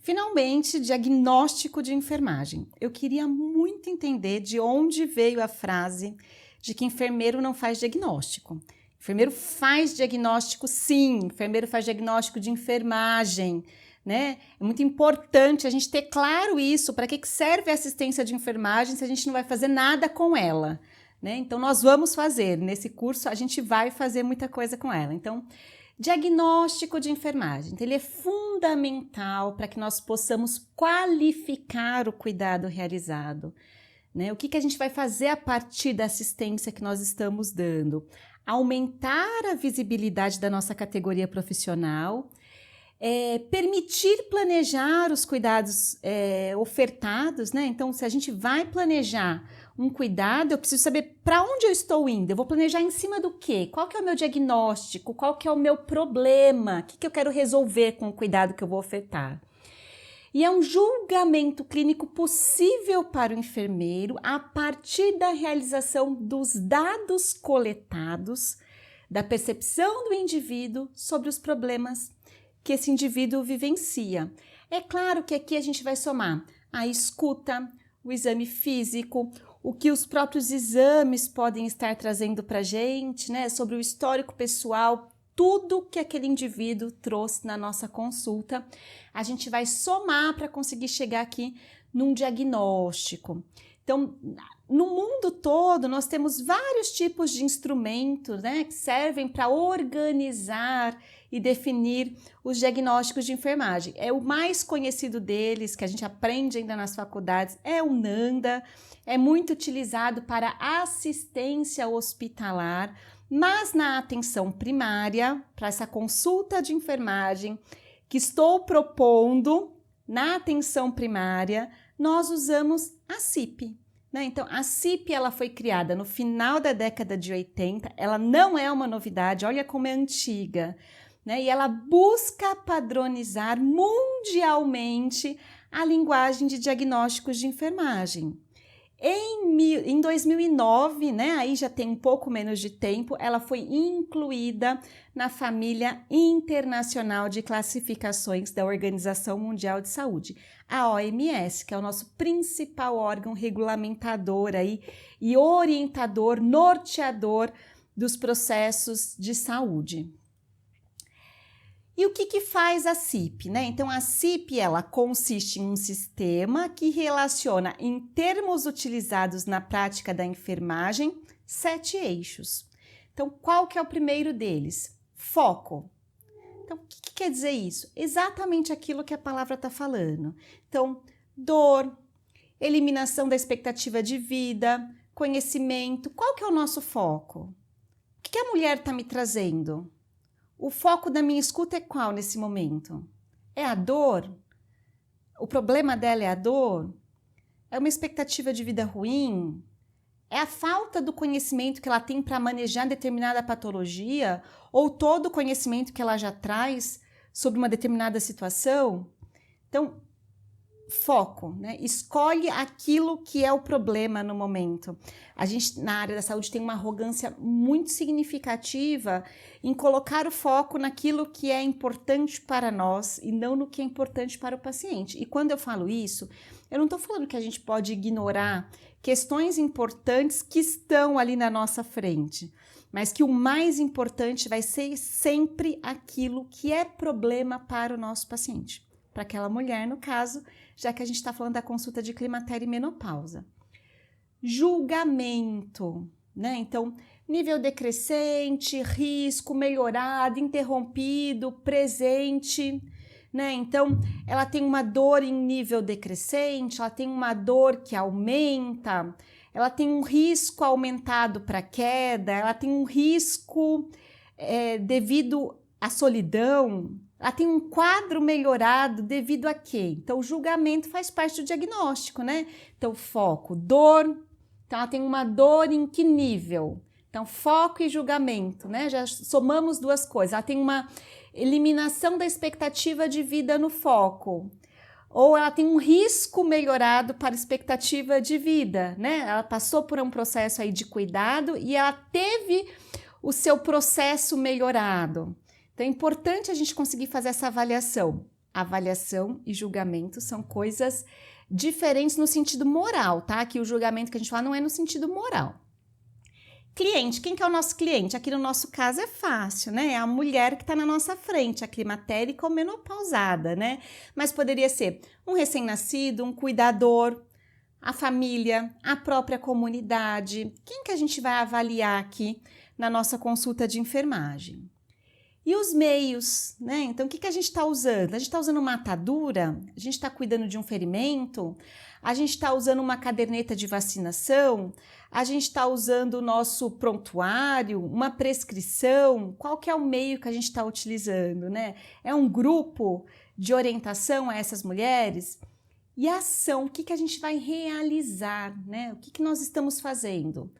Finalmente, diagnóstico de enfermagem. Eu queria muito entender de onde veio a frase de que enfermeiro não faz diagnóstico. Enfermeiro faz diagnóstico, sim. Enfermeiro faz diagnóstico de enfermagem, né? É muito importante a gente ter claro isso. Para que serve a assistência de enfermagem se a gente não vai fazer nada com ela, né? Então, nós vamos fazer. Nesse curso, a gente vai fazer muita coisa com ela. Então, diagnóstico de enfermagem. Então, ele é fundamental para que nós possamos qualificar o cuidado realizado, né? O que a gente vai fazer a partir da assistência que nós estamos dando? Aumentar a visibilidade da nossa categoria profissional, permitir planejar os cuidados ofertados, né? Então, se a gente vai planejar um cuidado, eu preciso saber para onde eu estou indo. Eu vou planejar em cima do quê? Qual que é o meu diagnóstico? Qual que é o meu problema? O que eu quero resolver com o cuidado que eu vou ofertar? E é um julgamento clínico possível para o enfermeiro a partir da realização dos dados coletados, da percepção do indivíduo sobre os problemas que esse indivíduo vivencia. É claro que aqui a gente vai somar a escuta, o exame físico, o que os próprios exames podem estar trazendo para a gente, né, sobre o histórico pessoal, tudo que aquele indivíduo trouxe na nossa consulta, a gente vai somar para conseguir chegar aqui num diagnóstico. Então, no mundo todo, nós temos vários tipos de instrumentos, né, que servem para organizar e definir os diagnósticos de enfermagem. O mais conhecido deles, que a gente aprende ainda nas faculdades, é o NANDA, é muito utilizado para assistência hospitalar, mas na atenção primária, para essa consulta de enfermagem que estou propondo na atenção primária, nós usamos a CIP. Né? Então, a CIP ela foi criada no final da década de 80, ela não é uma novidade, olha como é antiga, né? E ela busca padronizar mundialmente a linguagem de diagnósticos de enfermagem. Em 2009, né, aí já tem um pouco menos de tempo, ela foi incluída na família internacional de classificações da Organização Mundial de Saúde, a OMS, que é o nosso principal órgão regulamentador aí, e orientador, norteador dos processos de saúde. E o que faz a CIP, né? Então, a CIP, ela consiste em um sistema que relaciona, em termos utilizados na prática da enfermagem, 7 eixos. Então, qual que é o primeiro deles? Foco. Então, o que quer dizer isso? Exatamente aquilo que a palavra está falando. Então, dor, eliminação da expectativa de vida, conhecimento. Qual que é o nosso foco? O que a mulher está me trazendo? O foco da minha escuta é qual nesse momento? É a dor? O problema dela é a dor? É uma expectativa de vida ruim? É a falta do conhecimento que ela tem para manejar determinada patologia? Ou todo o conhecimento que ela já traz sobre uma determinada situação? Então, foco, né? Escolhe aquilo que é o problema no momento. A gente, na área da saúde, tem uma arrogância muito significativa em colocar o foco naquilo que é importante para nós e não no que é importante para o paciente. E quando eu falo isso, eu não estou falando que a gente pode ignorar questões importantes que estão ali na nossa frente, mas que o mais importante vai ser sempre aquilo que é problema para o nosso paciente, para aquela mulher, no caso, já que a gente está falando da consulta de climatério e menopausa. Julgamento, né? Então, nível decrescente, risco, melhorado, interrompido, presente, né? Então, ela tem uma dor em nível decrescente, ela tem uma dor que aumenta, ela tem um risco aumentado para queda, ela tem um risco devido à solidão, ela tem um quadro melhorado devido a quê? Então, o julgamento faz parte do diagnóstico, né? Então, foco, dor. Então, ela tem uma dor em que nível? Então, foco e julgamento, né? Já somamos duas coisas. Ela tem uma eliminação da expectativa de vida no foco. Ou ela tem um risco melhorado para a expectativa de vida, né? Ela passou por um processo aí de cuidado e ela teve o seu processo melhorado. Então, é importante a gente conseguir fazer essa avaliação. Avaliação e julgamento são coisas diferentes no sentido moral, tá? Que o julgamento que a gente fala não é no sentido moral. Cliente, quem que é o nosso cliente? Aqui no nosso caso é fácil, né? É a mulher que está na nossa frente, a climatérica ou menopausada, né? Mas poderia ser um recém-nascido, um cuidador, a família, a própria comunidade. Quem que a gente vai avaliar aqui na nossa consulta de enfermagem? E os meios, né? Então, o que a gente está usando? A gente está usando uma atadura? A gente está cuidando de um ferimento? A gente está usando uma caderneta de vacinação? A gente está usando o nosso prontuário? Uma prescrição? Qual que é o meio que a gente está utilizando, né? É um grupo de orientação a essas mulheres? E a ação, o que a gente vai realizar, né? O que nós estamos fazendo?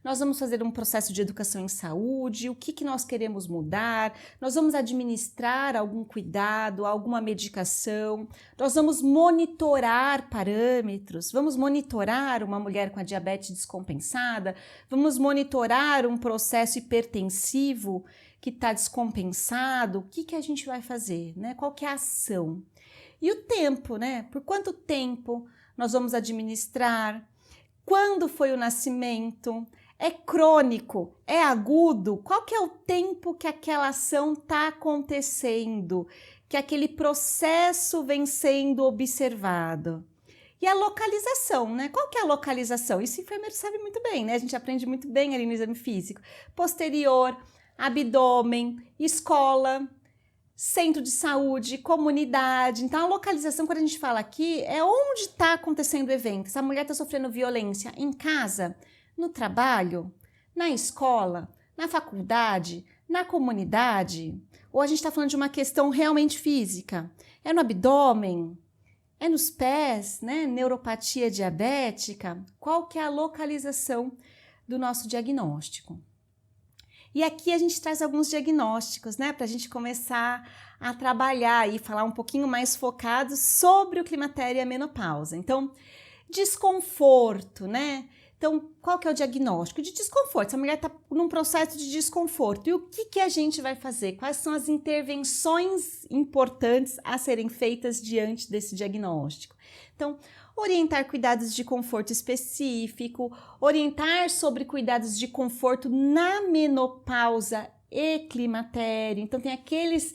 Nós vamos fazer um processo de educação em saúde, o que nós queremos mudar, nós vamos administrar algum cuidado, alguma medicação, nós vamos monitorar parâmetros, vamos monitorar uma mulher com a diabetes descompensada, vamos monitorar um processo hipertensivo que está descompensado, o que a gente vai fazer, né? Qual que é a ação? E o tempo, né? Por quanto tempo nós vamos administrar? Quando foi o nascimento? É crônico? É agudo? Qual que é o tempo que aquela ação está acontecendo? Que aquele processo vem sendo observado? E a localização, né? Qual que é a localização? Isso o enfermeiro sabe muito bem, né? A gente aprende muito bem ali no exame físico. Posterior, abdômen, escola, centro de saúde, comunidade. Então, a localização, quando a gente fala aqui, é onde está acontecendo o evento. Se a mulher está sofrendo violência em casa, no trabalho, na escola, na faculdade, na comunidade, ou a gente está falando de uma questão realmente física? É no abdômen? É nos pés, né? Neuropatia diabética? Qual que é a localização do nosso diagnóstico? E aqui a gente traz alguns diagnósticos, né? Para a gente começar a trabalhar e falar um pouquinho mais focado sobre o climatério e a menopausa. Então, desconforto, né? Então, qual que é o diagnóstico? De desconforto. Se a mulher está num processo de desconforto, e o que a gente vai fazer? Quais são as intervenções importantes a serem feitas diante desse diagnóstico? Então, orientar cuidados de conforto específico, orientar sobre cuidados de conforto na menopausa e climatério. Então, tem aquelas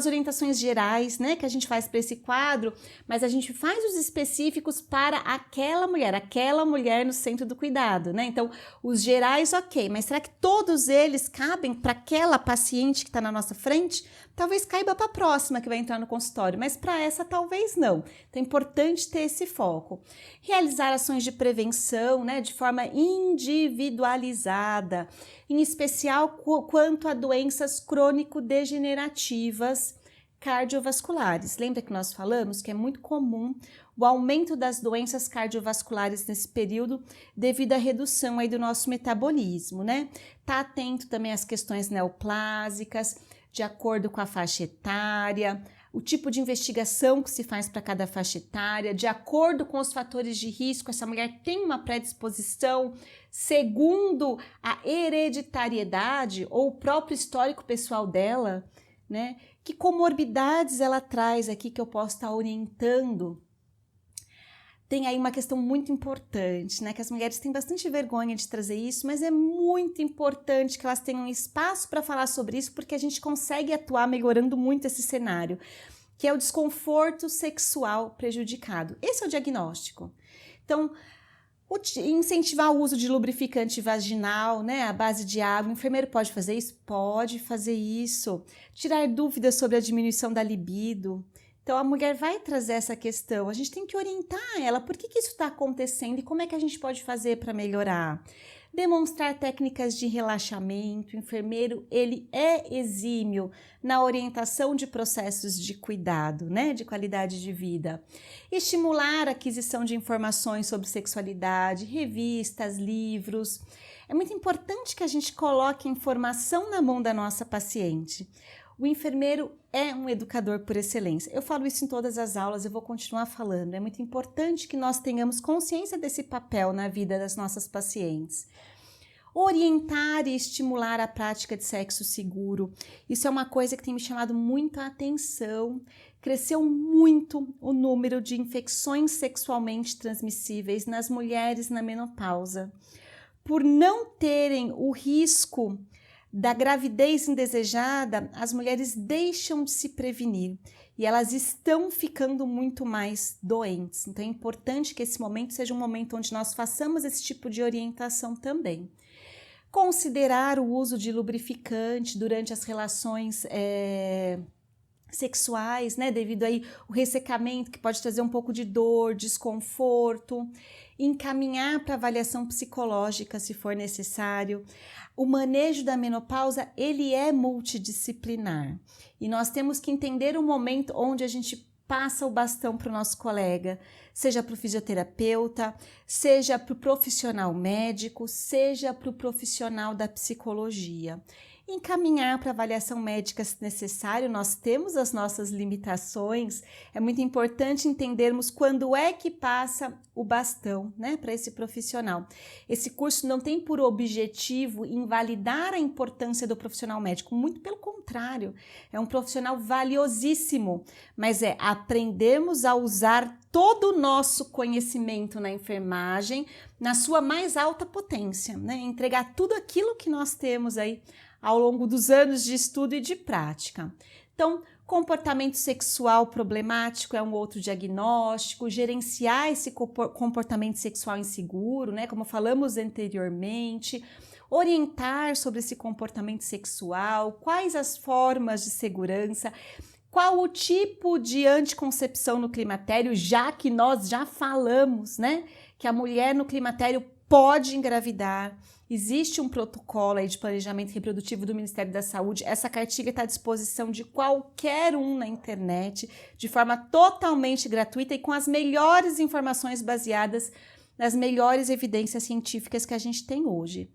orientações gerais, né, que a gente faz para esse quadro, mas a gente faz os específicos para aquela mulher no centro do cuidado, né? Então, os gerais, ok, mas será que todos eles cabem para aquela paciente que está na nossa frente? Talvez caiba para a próxima que vai entrar no consultório, mas para essa talvez não. Então, é importante ter esse foco. Realizar ações de prevenção, né, de forma individualizada, em especial quanto a doenças crônico-degenerativas cardiovasculares. Lembra que nós falamos que é muito comum o aumento das doenças cardiovasculares nesse período devido à redução aí do nosso metabolismo, né? Tá atento também às questões neoplásicas, de acordo com a faixa etária, o tipo de investigação que se faz para cada faixa etária, de acordo com os fatores de risco, essa mulher tem uma predisposição segundo a hereditariedade ou o próprio histórico pessoal dela, né? Que comorbidades ela traz aqui que eu posso estar orientando? Tem aí uma questão muito importante, né? Que as mulheres têm bastante vergonha de trazer isso, mas é muito importante que elas tenham espaço para falar sobre isso, porque a gente consegue atuar melhorando muito esse cenário, que é o desconforto sexual prejudicado. Esse é o diagnóstico. Então, incentivar o uso de lubrificante vaginal, né, à base de água. O enfermeiro pode fazer isso? Pode fazer isso. Tirar dúvidas sobre a diminuição da libido. Então, a mulher vai trazer essa questão, a gente tem que orientar ela, por que isso está acontecendo e como é que a gente pode fazer para melhorar? Demonstrar técnicas de relaxamento, o enfermeiro, ele é exímio na orientação de processos de cuidado, né, de qualidade de vida. Estimular a aquisição de informações sobre sexualidade, revistas, livros. É muito importante que a gente coloque informação na mão da nossa paciente. O enfermeiro é um educador por excelência. Eu falo isso em todas as aulas, eu vou continuar falando. É muito importante que nós tenhamos consciência desse papel na vida das nossas pacientes. Orientar e estimular a prática de sexo seguro. Isso é uma coisa que tem me chamado muito a atenção. Cresceu muito o número de infecções sexualmente transmissíveis nas mulheres na menopausa. Por não terem o risco da gravidez indesejada, as mulheres deixam de se prevenir e elas estão ficando muito mais doentes. Então é importante que esse momento seja um momento onde nós façamos esse tipo de orientação também. Considerar o uso de lubrificante durante as relações sexuais, né, devido aí o ressecamento que pode trazer um pouco de dor, desconforto, encaminhar para avaliação psicológica se for necessário. O manejo da menopausa, ele é multidisciplinar e nós temos que entender o momento onde a gente passa o bastão para o nosso colega, seja para o fisioterapeuta, seja para o profissional médico, seja para o profissional da psicologia. Encaminhar para avaliação médica se necessário, nós temos as nossas limitações, é muito importante entendermos quando é que passa o bastão, né, para esse profissional. Esse curso não tem por objetivo invalidar a importância do profissional médico, muito pelo contrário, é um profissional valiosíssimo, mas aprendermos a usar todo o nosso conhecimento na enfermagem na sua mais alta potência, né, entregar tudo aquilo que nós temos aí ao longo dos anos de estudo e de prática. Então, comportamento sexual problemático é um outro diagnóstico, gerenciar esse comportamento sexual inseguro, né, como falamos anteriormente, orientar sobre esse comportamento sexual, quais as formas de segurança, qual o tipo de anticoncepção no climatério, já que nós já falamos, né, que a mulher no climatério pode engravidar. Existe um protocolo aí de planejamento reprodutivo do Ministério da Saúde. Essa cartilha está à disposição de qualquer um na internet, de forma totalmente gratuita e com as melhores informações baseadas nas melhores evidências científicas que a gente tem hoje.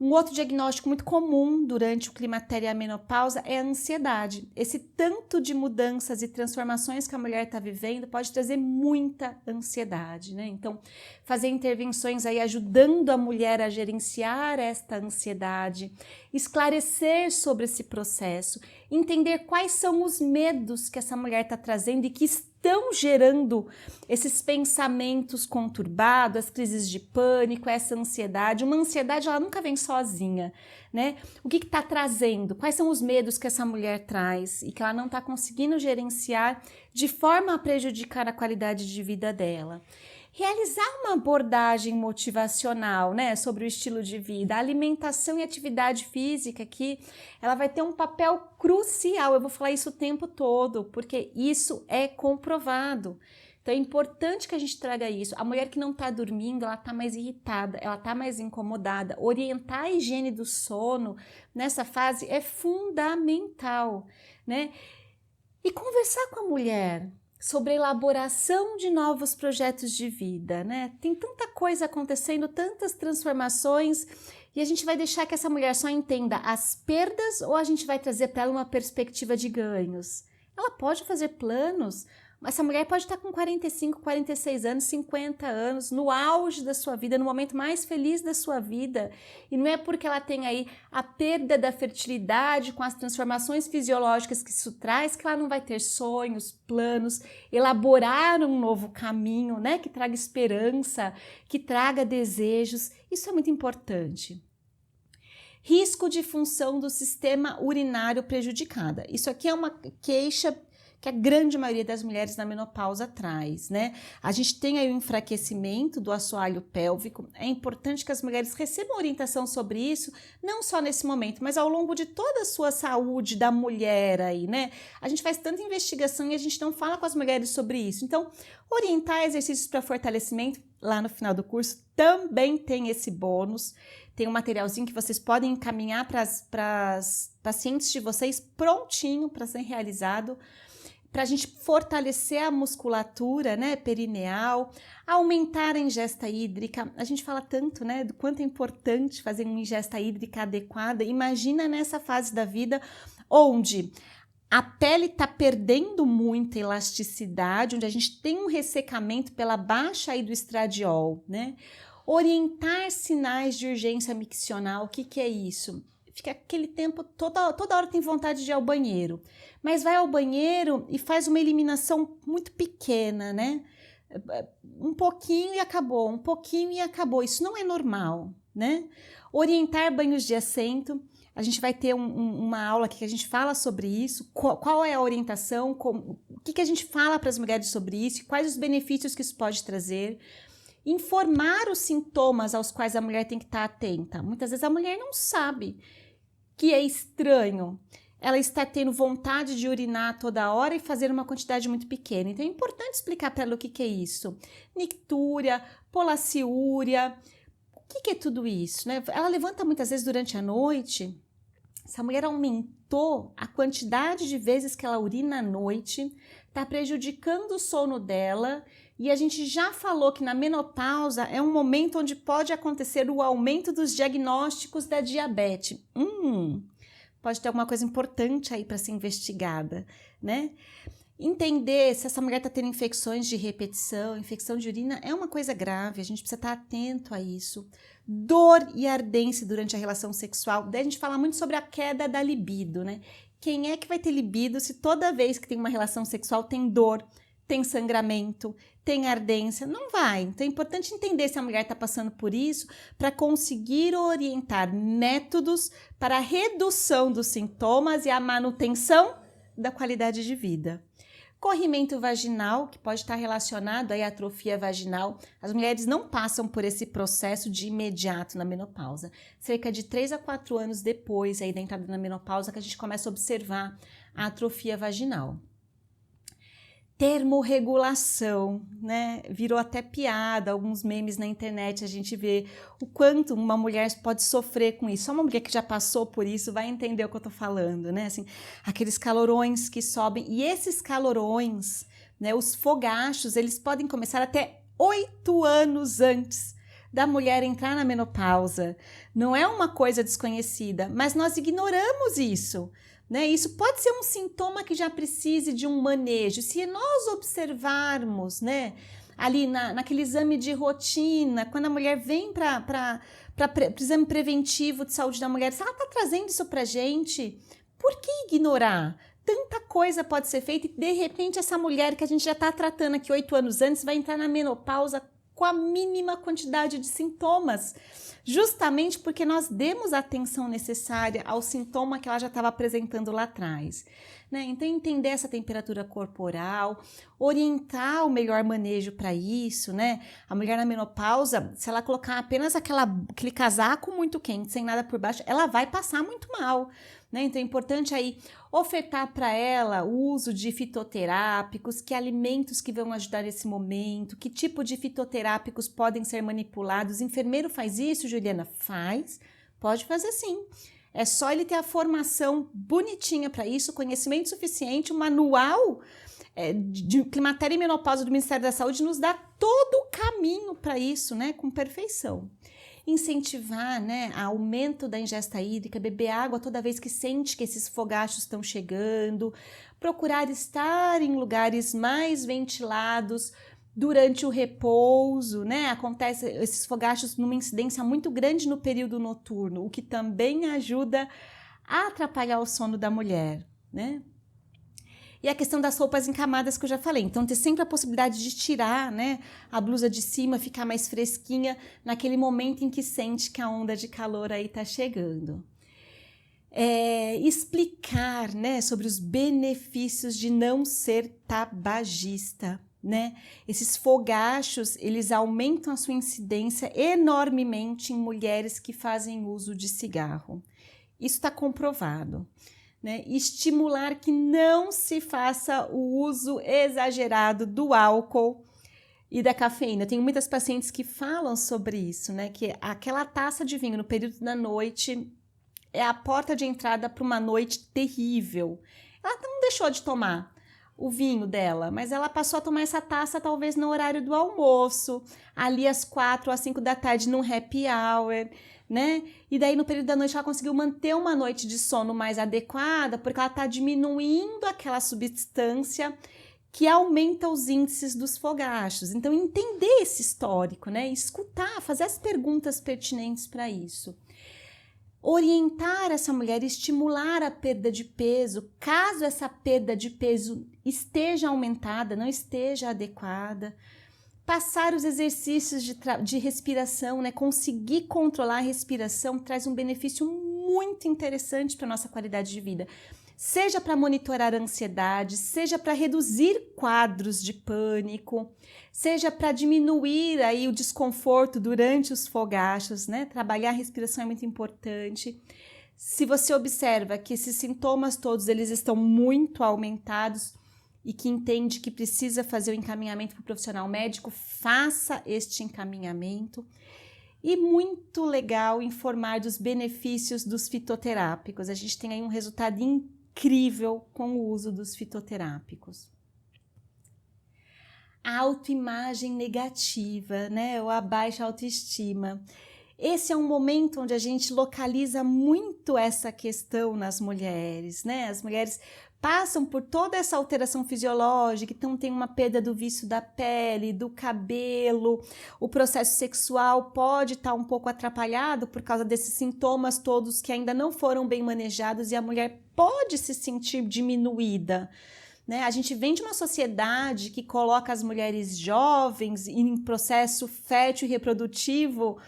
Um outro diagnóstico muito comum durante o climatério e a menopausa é a ansiedade. Esse tanto de mudanças e transformações que a mulher está vivendo pode trazer muita ansiedade, né? Então, fazer intervenções aí ajudando a mulher a gerenciar esta ansiedade, esclarecer sobre esse processo, entender quais são os medos que essa mulher está trazendo e que estão gerando esses pensamentos conturbados, as crises de pânico, essa ansiedade. Uma ansiedade, ela nunca vem sozinha, né? O que está trazendo? Quais são os medos que essa mulher traz e que ela não está conseguindo gerenciar de forma a prejudicar a qualidade de vida dela? Realizar uma abordagem motivacional, né, sobre o estilo de vida, a alimentação e atividade física aqui, ela vai ter um papel crucial. Eu vou falar isso o tempo todo, porque isso é comprovado. Então é importante que a gente traga isso. A mulher que não está dormindo, ela está mais irritada, ela está mais incomodada. Orientar a higiene do sono nessa fase é fundamental, né? E conversar com a mulher sobre a elaboração de novos projetos de vida, né? Tem tanta coisa acontecendo, tantas transformações, e a gente vai deixar que essa mulher só entenda as perdas ou a gente vai trazer para ela uma perspectiva de ganhos? Ela pode fazer planos, mas essa mulher pode estar com 45, 46 anos, 50 anos, no auge da sua vida, no momento mais feliz da sua vida. E não é porque ela tem aí a perda da fertilidade com as transformações fisiológicas que isso traz, que ela não vai ter sonhos, planos, elaborar um novo caminho, né, que traga esperança, que traga desejos. Isso é muito importante. Risco de função do sistema urinário prejudicada. Isso aqui é uma queixa que a grande maioria das mulheres na menopausa traz, né? A gente tem aí o enfraquecimento do assoalho pélvico. É importante que as mulheres recebam orientação sobre isso, não só nesse momento, mas ao longo de toda a sua saúde da mulher aí, né? A gente faz tanta investigação e a gente não fala com as mulheres sobre isso. Então, orientar exercícios para fortalecimento, lá no final do curso, também tem esse bônus. Tem um materialzinho que vocês podem encaminhar para as pacientes de vocês prontinho para ser realizado, para a gente fortalecer a musculatura, né, perineal, aumentar a ingesta hídrica. A gente fala tanto, né, do quanto é importante fazer uma ingesta hídrica adequada. Imagina nessa fase da vida onde a pele está perdendo muita elasticidade, onde a gente tem um ressecamento pela baixa aí do estradiol, né? Orientar sinais de urgência miccional, o que que é isso? Fica aquele tempo, toda hora tem vontade de ir ao banheiro, mas vai ao banheiro e faz uma eliminação muito pequena, né? Um pouquinho e acabou, um pouquinho e acabou. Isso não é normal, né? Orientar banhos de assento. A gente vai ter uma aula aqui que a gente fala sobre isso, qual é a orientação, o que a gente fala para as mulheres sobre isso, quais os benefícios que isso pode trazer. Informar os sintomas aos quais a mulher tem que estar atenta. Muitas vezes a mulher não sabe que é estranho. Ela está tendo vontade de urinar toda hora e fazer uma quantidade muito pequena. Então é importante explicar para ela o que é isso. Nictúria, polaciúria, o que é tudo isso, né? Ela levanta muitas vezes durante a noite. Essa mulher aumentou a quantidade de vezes que ela urina à noite, está prejudicando o sono dela, e a gente já falou que na menopausa é um momento onde pode acontecer o aumento dos diagnósticos da diabetes. Pode ter alguma coisa importante aí para ser investigada, né? Entender se essa mulher está tendo infecções de repetição, infecção de urina é uma coisa grave, a gente precisa estar atento a isso. Dor e ardência durante a relação sexual, daí a gente fala muito sobre a queda da libido, né? Quem é que vai ter libido se toda vez que tem uma relação sexual tem dor, tem sangramento, tem ardência? Não vai. Então é importante entender se a mulher está passando por isso para conseguir orientar métodos para a redução dos sintomas e a manutenção da qualidade de vida. Corrimento vaginal, que pode estar relacionado à atrofia vaginal. As mulheres não passam por esse processo de imediato na menopausa. Cerca de 3 a 4 anos depois aí da entrada na menopausa que a gente começa a observar a atrofia vaginal. Termorregulação, né? Virou até piada, alguns memes na internet, a gente vê o quanto uma mulher pode sofrer com isso. Só uma mulher que já passou por isso vai entender o que eu tô falando, né? Assim, aqueles calorões que sobem, e esses calorões, né, os fogachos, eles podem começar até 8 anos antes da mulher entrar na menopausa. Não é uma coisa desconhecida, mas nós ignoramos isso. Né? Isso pode ser um sintoma que já precise de um manejo. Se nós observarmos, né, ali naquele exame de rotina, quando a mulher vem para o exame preventivo de saúde da mulher, se ela está trazendo isso para a gente, por que ignorar? Tanta coisa pode ser feita e, de repente, essa mulher que a gente já está tratando aqui 8 anos antes vai entrar na menopausa com a mínima quantidade de sintomas, justamente porque nós demos a atenção necessária ao sintoma que ela já estava apresentando lá atrás. Né? Então, entender essa temperatura corporal, orientar o melhor manejo para isso, né? A mulher na menopausa, se ela colocar apenas aquele casaco muito quente, sem nada por baixo, ela vai passar muito mal. Né? Então é importante aí ofertar para ela o uso de fitoterápicos, que alimentos que vão ajudar nesse momento, que tipo de fitoterápicos podem ser manipulados. O enfermeiro faz isso, Juliana? Faz, pode fazer sim. É só ele ter a formação bonitinha para isso, conhecimento suficiente, o manual de climatério e menopausa do Ministério da Saúde nos dá todo o caminho para isso, né? Com perfeição. Incentivar, né, aumento da ingesta hídrica, beber água toda vez que sente que esses fogachos estão chegando, procurar estar em lugares mais ventilados durante o repouso, né? Acontece esses fogachos numa incidência muito grande no período noturno, o que também ajuda a atrapalhar o sono da mulher, né? E a questão das roupas em camadas que eu já falei. Então, ter sempre a possibilidade de tirar, né, a blusa de cima, ficar mais fresquinha naquele momento em que sente que a onda de calor aí está chegando. Explicar, né, sobre os benefícios de não ser tabagista. Né? Esses fogachos, eles aumentam a sua incidência enormemente em mulheres que fazem uso de cigarro. Isso está comprovado. Né? Estimular que não se faça o uso exagerado do álcool e da cafeína. Eu tenho muitas pacientes que falam sobre isso, né? Que aquela taça de vinho no período da noite é a porta de entrada para uma noite terrível. Ela não deixou de tomar o vinho dela, mas ela passou a tomar essa taça talvez no horário do almoço, ali às 4 ou às 5 da tarde num happy hour, né? E daí no período da noite ela conseguiu manter uma noite de sono mais adequada, porque ela está diminuindo aquela substância que aumenta os índices dos fogachos. Então, entender esse histórico, né? Escutar, fazer as perguntas pertinentes para isso. Orientar essa mulher, estimular a perda de peso, caso essa perda de peso esteja aumentada, não esteja adequada. Passar os exercícios de respiração, né? Conseguir controlar a respiração traz um benefício muito interessante para a nossa qualidade de vida. Seja para monitorar a ansiedade, seja para reduzir quadros de pânico, seja para diminuir aí o desconforto durante os fogachos, né? Trabalhar a respiração é muito importante. Se você observa que esses sintomas todos eles estão muito aumentados e que entende que precisa fazer o encaminhamento para o profissional médico, faça este encaminhamento. E muito legal informar dos benefícios dos fitoterápicos. A gente tem aí um resultado incrível com o uso dos fitoterápicos. A autoimagem negativa, né? Ou a baixa autoestima. Esse é um momento onde a gente localiza muito essa questão nas mulheres, né? As mulheres passam por toda essa alteração fisiológica, então tem uma perda do vício da pele, do cabelo, o processo sexual pode estar um pouco atrapalhado por causa desses sintomas todos que ainda não foram bem manejados e a mulher pode se sentir diminuída. Né? A gente vem de uma sociedade que coloca as mulheres jovens em processo fértil e reprodutivo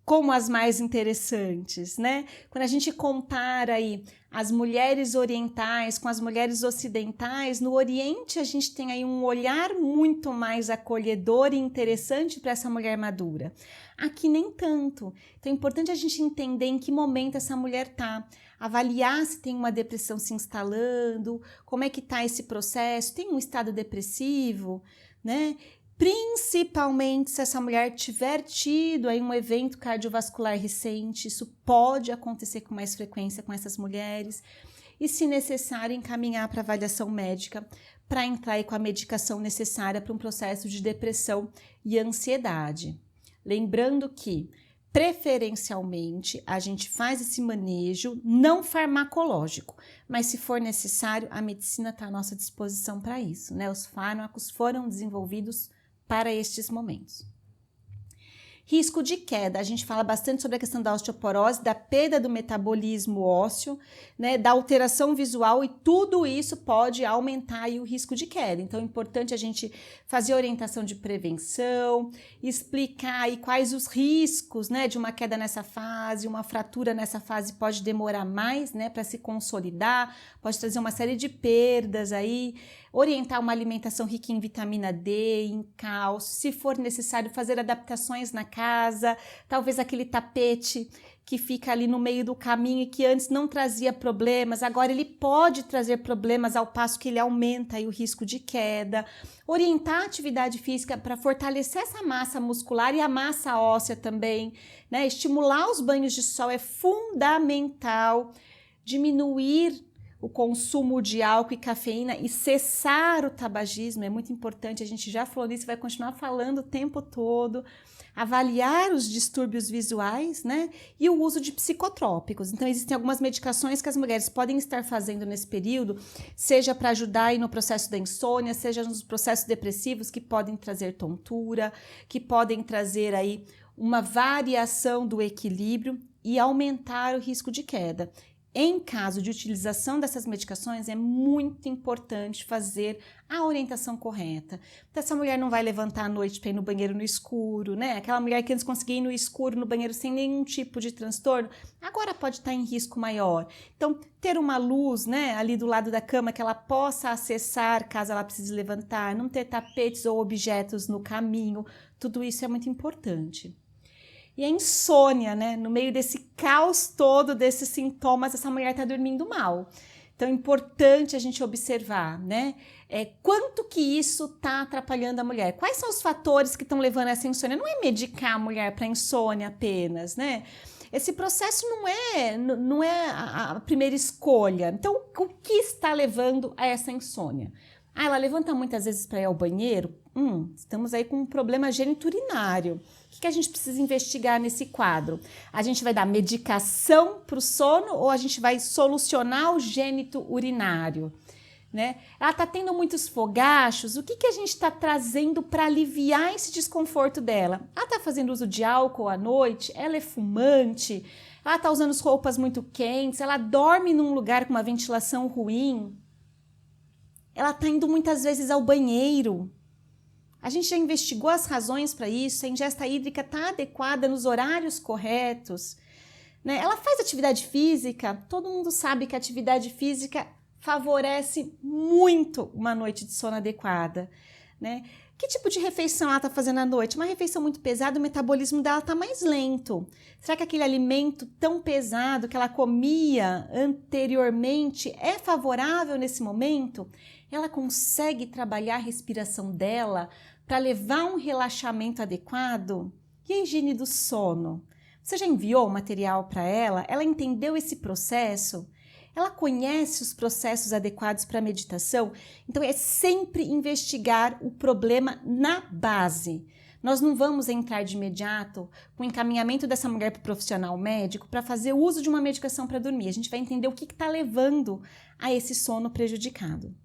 como as mais interessantes, né? Quando a gente compara aí as mulheres orientais com as mulheres ocidentais, no Oriente a gente tem aí um olhar muito mais acolhedor e interessante para essa mulher madura. Aqui nem tanto. Então é importante a gente entender em que momento essa mulher está, avaliar se tem uma depressão se instalando, como é que está esse processo, tem um estado depressivo, né? Principalmente se essa mulher tiver tido aí um evento cardiovascular recente, isso pode acontecer com mais frequência com essas mulheres. E, se necessário, encaminhar para avaliação médica para entrar aí com a medicação necessária para um processo de depressão e ansiedade. Lembrando que, preferencialmente, a gente faz esse manejo não farmacológico, mas se for necessário, a medicina está à nossa disposição para isso, né? Os fármacos foram desenvolvidos para estes momentos. Risco de queda, a gente fala bastante sobre a questão da osteoporose, da perda do metabolismo ósseo, né, da alteração visual, e tudo isso pode aumentar aí o risco de queda. Então é importante a gente fazer orientação de prevenção, explicar aí quais os riscos, né, de uma queda nessa fase, uma fratura nessa fase pode demorar mais, né, para se consolidar, pode trazer uma série de perdas aí, orientar uma alimentação rica em vitamina D, em cálcio, se for necessário fazer adaptações na casa, talvez aquele tapete que fica ali no meio do caminho e que antes não trazia problemas, agora ele pode trazer problemas ao passo que ele aumenta aí o risco de queda. Orientar a atividade física para fortalecer essa massa muscular e a massa óssea também, né? Estimular os banhos de sol é fundamental, diminuir o consumo de álcool e cafeína e cessar o tabagismo é muito importante, a gente já falou nisso, vai continuar falando o tempo todo. Avaliar os distúrbios visuais, né? E o uso de psicotrópicos. Então, existem algumas medicações que as mulheres podem estar fazendo nesse período, seja para ajudar aí no processo da insônia, seja nos processos depressivos que podem trazer tontura, que podem trazer aí uma variação do equilíbrio e aumentar o risco de queda. Em caso de utilização dessas medicações, é muito importante fazer a orientação correta. Então, essa mulher não vai levantar à noite para ir no banheiro no escuro, né? Aquela mulher que antes conseguia ir no escuro, no banheiro, sem nenhum tipo de transtorno, agora pode estar em risco maior. Então, ter uma luz, né, ali do lado da cama que ela possa acessar caso ela precise levantar, não ter tapetes ou objetos no caminho, tudo isso é muito importante. E a insônia, né? No meio desse caos todo, desses sintomas, essa mulher está dormindo mal. Então, é importante a gente observar, né? Quanto que isso está atrapalhando a mulher? Quais são os fatores que estão levando a essa insônia? Não é medicar a mulher para insônia apenas, né? Esse processo não é a primeira escolha. Então, o que está levando a essa insônia? Ela levanta muitas vezes para ir ao banheiro? Estamos aí com um problema geniturinário. O que a gente precisa investigar nesse quadro? A gente vai dar medicação para o sono ou a gente vai solucionar o gênito urinário? né? Ela está tendo muitos fogachos, o que, que a gente está trazendo para aliviar esse desconforto dela? Ela está fazendo uso de álcool à noite? Ela é fumante? Ela está usando roupas muito quentes? Ela dorme num lugar com uma ventilação ruim? Ela está indo muitas vezes ao banheiro? A gente já investigou as razões para isso, a ingesta hídrica está adequada nos horários corretos, né? Ela faz atividade física, todo mundo sabe que a atividade física favorece muito uma noite de sono adequada, né? Que tipo de refeição ela está fazendo à noite? Uma refeição muito pesada, o metabolismo dela está mais lento. Será que aquele alimento tão pesado que ela comia anteriormente é favorável nesse momento? Ela consegue trabalhar a respiração dela para levar um relaxamento adequado? E a higiene do sono? Você já enviou o material para ela? Ela entendeu esse processo? Ela conhece os processos adequados para a meditação? Então, é sempre investigar o problema na base. Nós não vamos entrar de imediato com o encaminhamento dessa mulher para o profissional médico para fazer uso de uma medicação para dormir. A gente vai entender o que está levando a esse sono prejudicado.